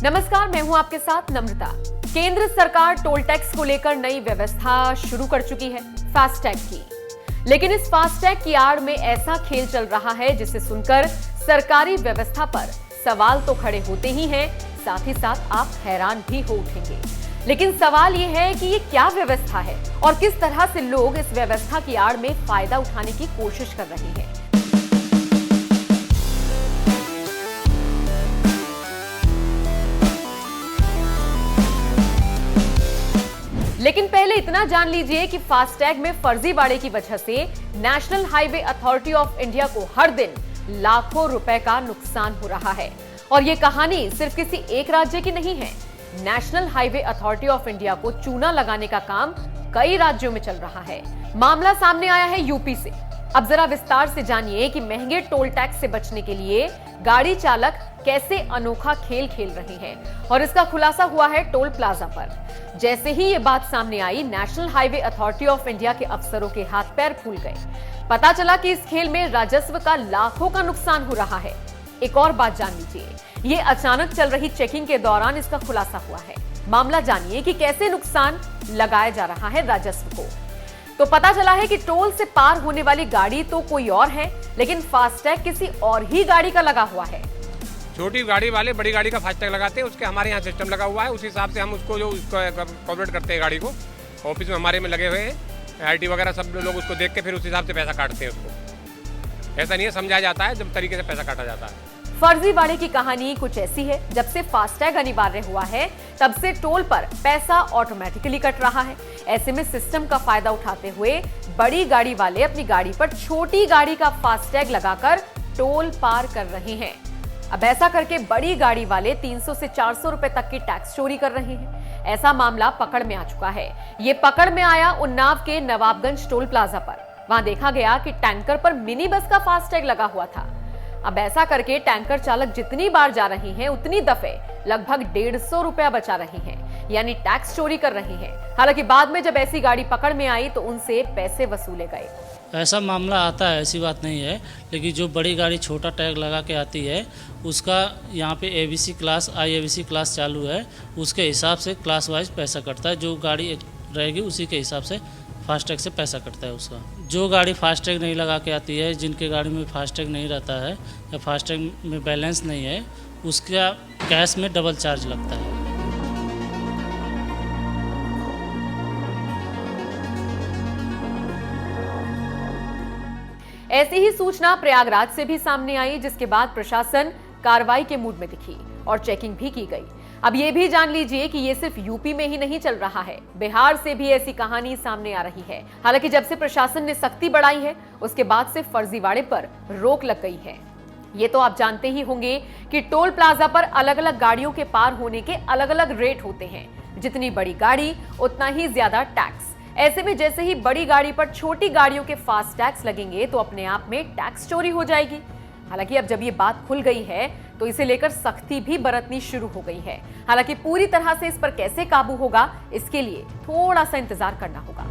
नमस्कार, मैं हूं आपके साथ नम्रता। केंद्र सरकार टोल टैक्स को लेकर नई व्यवस्था शुरू कर चुकी है, फास्टैग की। लेकिन इस फास्टैग की आड़ में ऐसा खेल चल रहा है जिसे सुनकर सरकारी व्यवस्था पर सवाल तो खड़े होते ही हैं, साथ ही साथ आप हैरान भी हो उठेंगे। लेकिन सवाल यह है कि ये क्या व्यवस्था है और किस तरह से लोग इस व्यवस्था की आड़ में फायदा उठाने की कोशिश कर रहे हैं। लेकिन पहले इतना जान लीजिए कि फास्टैग में फर्जीवाड़े की वजह से national highway authority of India को हर दिन लाखों रुपए का नुकसान हो रहा है। और ये कहानी सिर्फ किसी एक राज्य की नहीं है। National highway authority of India को चूना लगाने का काम कई राज्यों में चल रहा है। मामला सामने आया है यूपी से। अब जरा विस्तार से जानिए कि महंगे टोल टैक्स से बचने के लिए गाड़ी चालक कैसे अनोखा खेल खेल रहे हैं। और इसका खुलासा हुआ है टोल प्लाजा पर। जैसे ही ये बात सामने आई, national highway authority of India के अफसरों के हाथ पैर फूल गए। पता चला कि इस खेल में राजस्व का लाखों का नुकसान हो रहा है। एक और बात जान लीजिए, ये अचानक चल रही चेकिंग के दौरान इसका खुलासा हुआ है। मामला जानिए कि कैसे नुकसान लगाया जा रहा है राजस्व को। तो पता चला है कि टोल से पार होने वाली गाड़ी तो कोई और है, लेकिन फास्टैग किसी और ही गाड़ी का लगा हुआ है। छोटी गाड़ी वाले बड़ी गाड़ी का फास्टैग लगाते हैं, उसके हमारे यहाँ सिस्टम लगा हुआ है। उस हिसाब से हम उसको जो कॉपरेट करते हैं गाड़ी को, ऑफिस में हमारे में लगे हुए हैं आईटी वगैरह, सब लोग उसको देख के फिर उस हिसाब से पैसा काटते हैं उसको। ऐसा नहीं है, समझाया जाता है जब तरीके से पैसा काटा जाता है। फर्जीवाड़े की कहानी कुछ ऐसी है, जब से फास्टैग अनिवार्य हुआ है तब से टोल पर पैसा ऑटोमेटिकली कट रहा है। ऐसे में सिस्टम का फायदा उठाते हुए बड़ी गाड़ी वाले अपनी गाड़ी पर छोटी गाड़ी का फास्टैग लगाकर टोल पार कर रहे हैं। अब ऐसा करके बड़ी गाड़ी वाले 300 से 400 रुपए तक की टैक्स चोरी कर रहे हैं। ऐसा मामला पकड़ में आ चुका है। ये पकड़ में आया उन्नाव के नवाबगंज टोल प्लाजा पर। वहां देखा गया कि टैंकर पर मिनी बस का फास्टैग लगा हुआ था। अब ऐसा करके टैंकर चालक जितनी बार जा रहे हैं उतनी दफे लगभग 150 रुपया बचा रहे हैं, यानी टैक्स चोरी कर रहे हैं। हालांकि बाद में जब ऐसी गाड़ी पकड़ में आई तो उनसे पैसे वसूले गए। ऐसा मामला आता है, ऐसी बात नहीं है, लेकिन जो बड़ी गाड़ी छोटा टैग लगा के आती है उसका यहाँ पे एबीसी क्लास, IABC क्लास चालू है, उसके हिसाब से क्लास वाइज पैसा कटता है। जो गाड़ी रहेगी उसी के हिसाब से फास्टैग से पैसा कटता है उसका। जो गाड़ी फास्टैग नहीं लगा के आती है, जिनके गाड़ी में फास्टैग नहीं रहता है या फास्टैग में बैलेंस नहीं है, उसका कैश में डबल चार्ज लगता है। ऐसी ही सूचना प्रयागराज से भी सामने आई, जिसके बाद प्रशासन कार्रवाई के मूड में दिखी और चेकिंग भी की गई। अब ये भी जान लीजिए कि ये सिर्फ यूपी में ही नहीं चल रहा है, बिहार से भी ऐसी कहानी सामने आ रही है। हालांकि जब से प्रशासन ने सख्ती बढ़ाई है, उसके बाद से फर्जीवाड़े पर रोक लग गई है। ये तो आप जानते ही होंगे कि टोल प्लाजा पर अलग अलग गाड़ियों के पार होने के अलग अलग रेट होते हैं। जितनी बड़ी गाड़ी उतना ही ज्यादा टैक्स। ऐसे में जैसे ही बड़ी गाड़ी पर छोटी गाड़ियों के फास्ट टैक्स लगेंगे तो अपने आप में टैक्स चोरी हो जाएगी। हालांकि अब जब ये बात खुल गई है तो इसे लेकर सख्ती भी बरतनी शुरू हो गई है। हालांकि पूरी तरह से इस पर कैसे काबू होगा, इसके लिए थोड़ा सा इंतजार करना होगा।